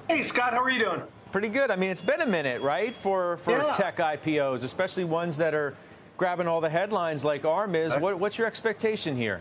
Hey, Scott, how are you doing? Pretty good. I mean, it's been a minute, right, for tech IPOs, especially ones that are grabbing all the headlines like ARM is. What's your expectation here?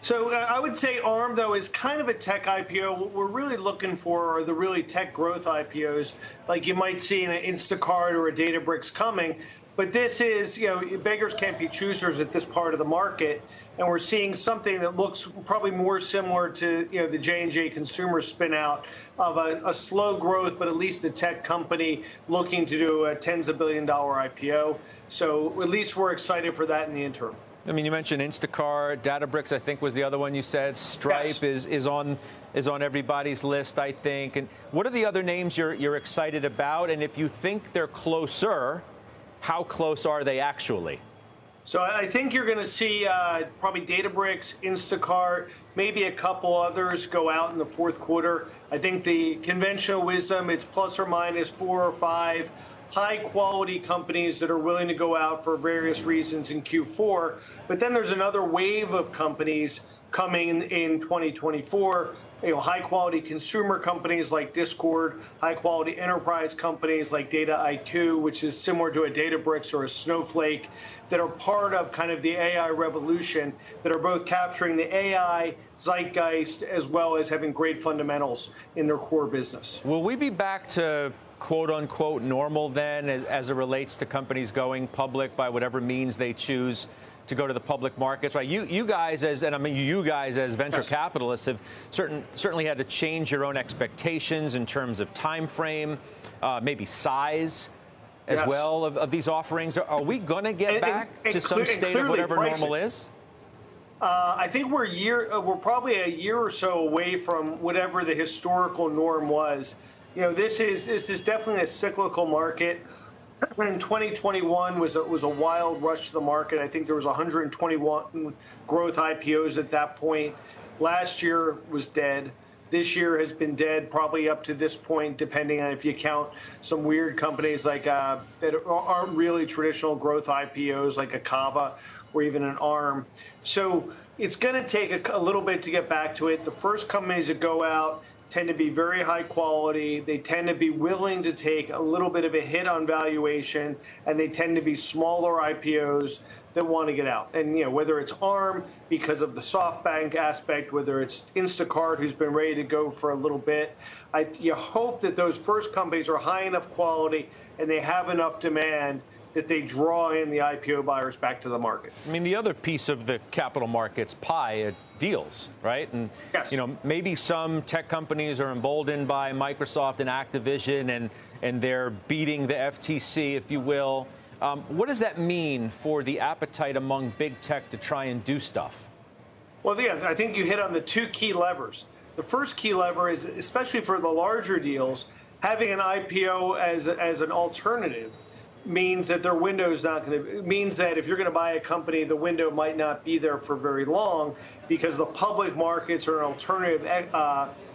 So I would say ARM, though, is kind of a tech IPO. What we're really looking for are the really tech growth IPOs, like you might see in an Instacart or a Databricks coming. But this is, beggars can't be choosers at this part of the market. And we're seeing something that looks probably more similar to, the J&J consumer spin out of a slow growth, but at least a tech company looking to do a tens of $billion IPO. So at least we're excited for that in the interim. I mean, you mentioned Instacart, Databricks, I think was the other one you said. Stripe yes. is on everybody's list, I think. And what are the other names you're excited about? And if you think they're closer, how close are they actually? So I think you're going to see probably Databricks, Instacart, maybe a couple others go out in the fourth quarter. I think the conventional wisdom, it's plus or minus 4 or 5 high-quality companies that are willing to go out for various reasons in Q4. But then there's another wave of companies coming in 2024, high-quality consumer companies like Discord, high-quality enterprise companies like Dataiku, which is similar to a Databricks or a Snowflake, that are part of kind of the AI revolution, that are both capturing the AI zeitgeist as well as having great fundamentals in their core business. Will we be back to quote-unquote normal then as it relates to companies going public by whatever means they choose to go to the public markets, right? You guys as venture yes. capitalists have certainly had to change your own expectations in terms of time frame, maybe size as yes. well of these offerings. Are we going to get back to some state of whatever pricing. normal is? I think we're probably a year or so away from whatever the historical norm was. This is definitely a cyclical market. In 2021 was a wild rush to the market. I think there was 121 growth IPOs at that point. Last year was dead. This year has been dead probably up to this point, depending on if you count some weird companies like that aren't really traditional growth IPOs like a Kava or even an ARM. So it's going to take a little bit to get back to it. The first companies that go out tend to be very high quality. They tend to be willing to take a little bit of a hit on valuation, and they tend to be smaller IPOs that want to get out. And whether it's ARM because of the SoftBank aspect, whether it's Instacart who's been ready to go for a little bit, you hope that those first companies are high enough quality and they have enough demand that they draw in the IPO buyers back to the market. I mean, the other piece of the capital markets pie, deals, right? And, yes. Maybe some tech companies are emboldened by Microsoft and Activision, and they're beating the FTC, if you will. What does that mean for the appetite among big tech to try and do stuff? Well, yeah, I think you hit on the two key levers. The first key lever is, especially for the larger deals, having an IPO as an alternative means that their window is not going to, means that if you're going to buy a company, the window might not be there for very long because the public markets are an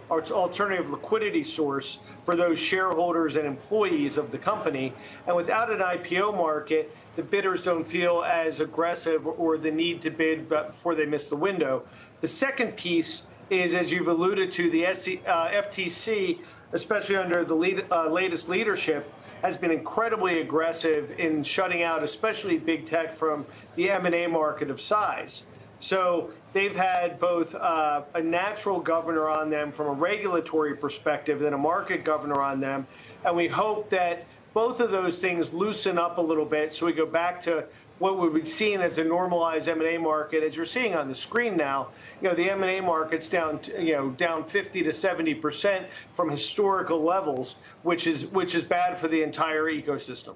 alternative liquidity source for those shareholders and employees of the company. And without an IPO market, the bidders don't feel as aggressive or the need to bid before they miss the window. The second piece is, as you've alluded to, the FTC, especially under the latest leadership, has been incredibly aggressive in shutting out, especially big tech, from the M&A market of size. So they've had both a natural governor on them from a regulatory perspective and a market governor on them. And we hope that both of those things loosen up a little bit so we go back to what would be seen as a normalized M&A market. As you're seeing on the screen now, the M&A market's down 50 to 70% from historical levels, which is bad for the entire ecosystem.